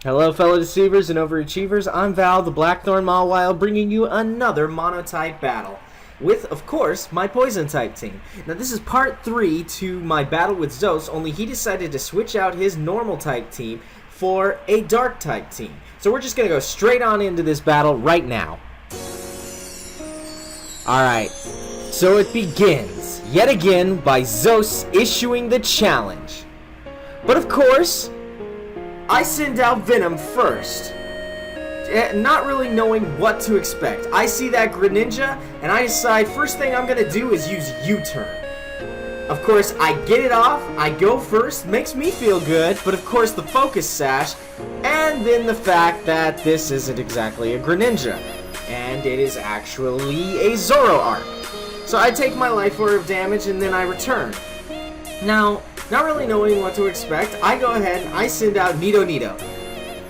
Hello fellow Deceivers and Overachievers, I'm Val, the Blackthorn Mawile, bringing you another monotype battle with, of course, my poison type team. Now this is part 3 to my battle with Xoes, only he decided to switch out his normal type team for a dark type team. So we're just going to go straight on into this battle right now. Alright, so it begins, yet again, by Xoes issuing the challenge. But of course, I send out Venom first, not really knowing what to expect. I see that Greninja, and I decide first thing I'm going to do is use U-turn. Of course, I get it off, I go first, makes me feel good, but of course the Focus Sash, and then the fact that this isn't exactly a Greninja, and it is actually a Zoroark. So I take my Life Orb of damage, and then I return. Now, not really knowing what to expect, I go ahead and I send out Nido.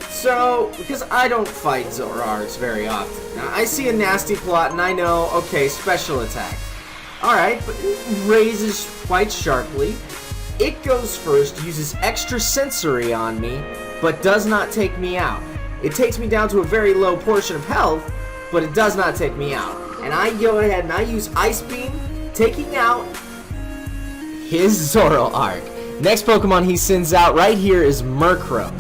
So, because I don't fight Zoroarks very often. Now, I see a nasty plot and I know, okay, special attack. Alright, but it raises quite sharply. It goes first, uses extra sensory on me, but does not take me out. It takes me down to a very low portion of health, but it does not take me out. And I go ahead and I use Ice Beam, taking out his Zoroark. Next Pokemon he sends out right here is Murkrow,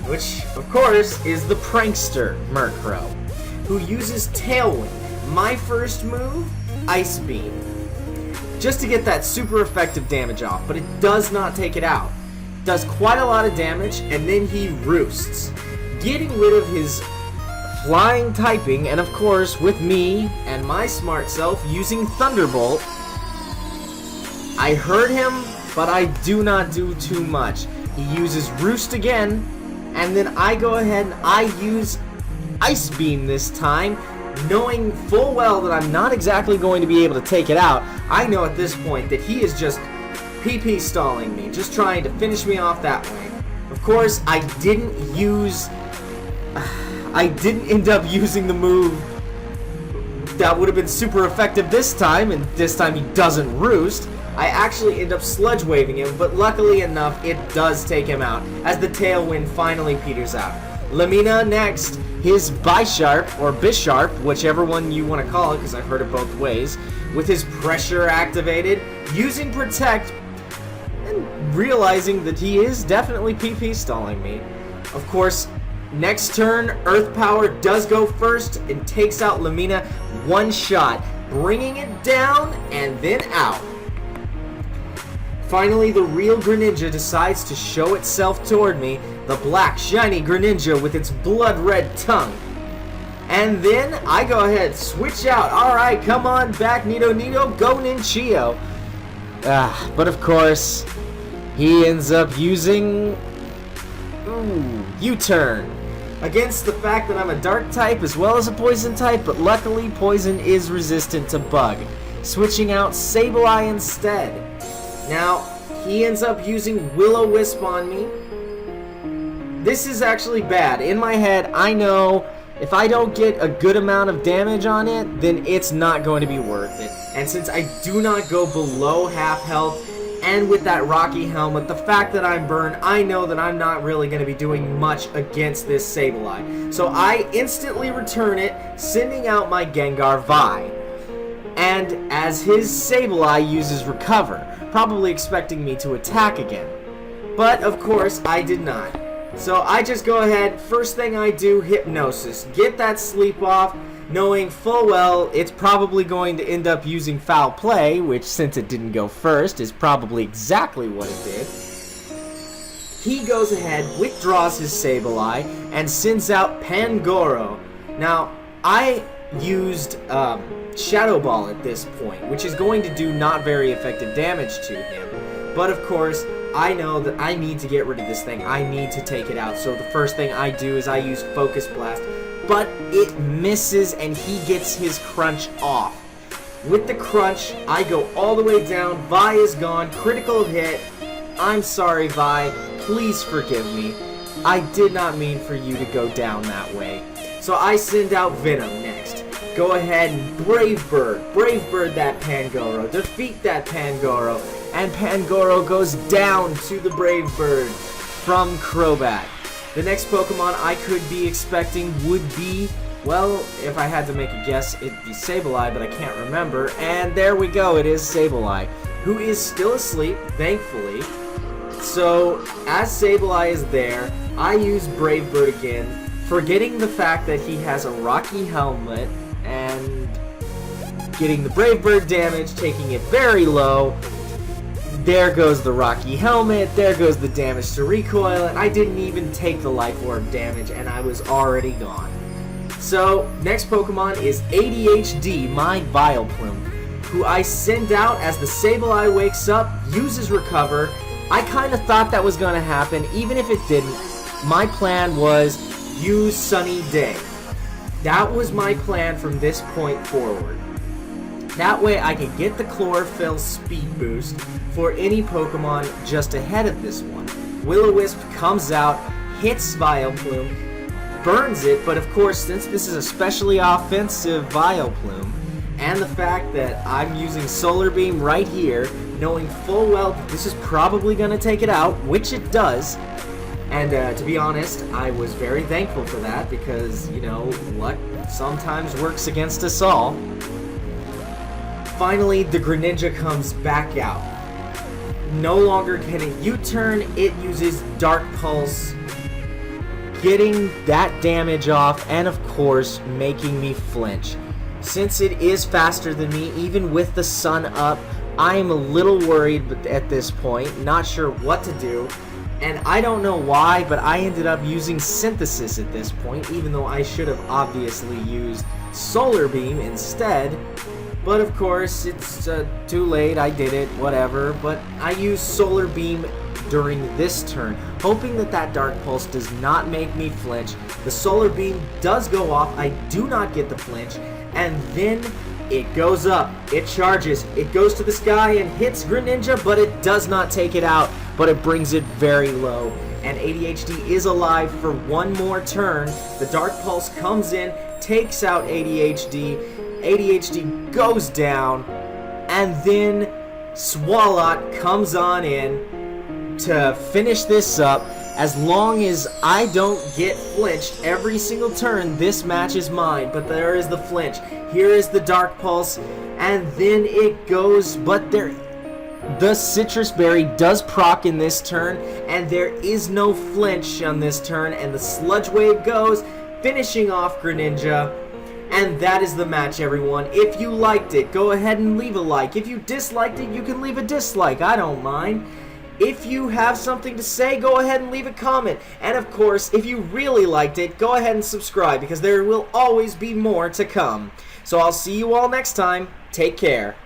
which of course is the prankster Murkrow, who uses Tailwind. My first move, Ice Beam, just to get that super effective damage off, but it does not take it out. Does quite a lot of damage, and then he roosts, getting rid of his flying typing, and of course with me and my smart self using Thunderbolt, I hurt him, but I do not do too much. He uses Roost again, and then I go ahead and I use Ice Beam this time, knowing full well that I'm not exactly going to be able to take it out. I know at this point that he is just PP stalling me, just trying to finish me off that way. Of course, I didn't end up using the move that would have been super effective this time, and this time he doesn't Roost. I actually end up sludge waving him, but luckily enough, it does take him out, as the Tailwind finally peters out. Lamina next, his Bisharp, or Bisharp, whichever one you want to call it, because I've heard it both ways, with his pressure activated, using Protect, and realizing that he is definitely PP stalling me. Of course, next turn, Earth Power does go first and takes out Lamina one shot, bringing it down and then out. Finally, the real Greninja decides to show itself toward me, the black, shiny Greninja with its blood-red tongue. And then, I go ahead, switch out. Alright, come on back, Nido, go Ninchio. But of course, he ends up using U-turn. Against the fact that I'm a dark type as well as a poison type, but luckily poison is resistant to bug. Switching out Sableye instead. Now, he ends up using Will-O-Wisp on me. This is actually bad. In my head, I know if I don't get a good amount of damage on it, then it's not going to be worth it. And since I do not go below half health, and with that Rocky Helmet, the fact that I'm burned, I know that I'm not really going to be doing much against this Sableye. So I instantly return it, sending out my Gengar Vi. And as his Sableye uses Recover, probably expecting me to attack again. But of course, I did not. So I just go ahead, first thing I do, Hypnosis. Get that sleep off, knowing full well it's probably going to end up using Foul Play, which since it didn't go first is probably exactly what it did. He goes ahead, withdraws his Sableye, and sends out Pangoro. Now, I used Shadow Ball at this point, which is going to do not very effective damage to him. But of course, I know that I need to get rid of this thing. I need to take it out. So the first thing I do is I use Focus Blast, but it misses and he gets his Crunch off. With the Crunch, I go all the way down. Vi is gone. Critical hit. I'm sorry, Vi. Please forgive me. I did not mean for you to go down that way. So I send out Venom next. Go ahead and Brave Bird that Pangoro, defeat that Pangoro, and Pangoro goes down to the Brave Bird from Crobat. The next Pokemon I could be expecting would be, well, if I had to make a guess, it'd be Sableye, but I can't remember. And there we go, it is Sableye, who is still asleep, thankfully. So, as Sableye is there, I use Brave Bird again, forgetting the fact that he has a rocky helmet, and getting the Brave Bird damage, taking it very low. There goes the rocky helmet, there goes the damage to recoil, and I didn't even take the Life Orb damage, and I was already gone. So, next Pokemon is ADHD, my Vileplume, who I send out as the Sableye wakes up, uses Recover. I kind of thought that was going to happen, even if it didn't. My plan was use Sunny Day. That was my plan from this point forward. That way I could get the Chlorophyll speed boost for any Pokemon just ahead of this one. Will-O-Wisp comes out, hits Vileplume, burns it, but of course, since this is a specially offensive Vileplume, and the fact that I'm using Solar Beam right here, knowing full well that this is probably going to take it out, which it does, and to be honest, I was very thankful for that, because, you know, luck sometimes works against us all. Finally, the Greninja comes back out. No longer can it U-turn, it uses Dark Pulse, getting that damage off, and of course, making me flinch. Since it is faster than me, even with the sun up, I am a little worried at this point, not sure what to do. And I don't know why, but I ended up using Synthesis at this point, even though I should have obviously used Solar Beam instead. But of course, it's too late, I did it, whatever. But I used Solar Beam during this turn, hoping that that Dark Pulse does not make me flinch. The Solar Beam does go off, I do not get the flinch, and then it goes up, it charges, it goes to the sky and hits Greninja, but it does not take it out, but it brings it very low. And ADHD is alive for one more turn. The Dark Pulse comes in, takes out ADHD, ADHD goes down, and then Swalot comes on in to finish this up. As long as I don't get flinched every single turn, this match is mine. But there is the flinch. Here is the Dark Pulse, and then it goes, but the Citrus Berry does proc in this turn, and there is no flinch on this turn, and the Sludge Wave goes, finishing off Greninja. And that is the match, everyone. If you liked it, go ahead and leave a like. If you disliked it, you can leave a dislike. I don't mind. If you have something to say, go ahead and leave a comment. And of course, if you really liked it, go ahead and subscribe, because there will always be more to come. So I'll see you all next time. Take care.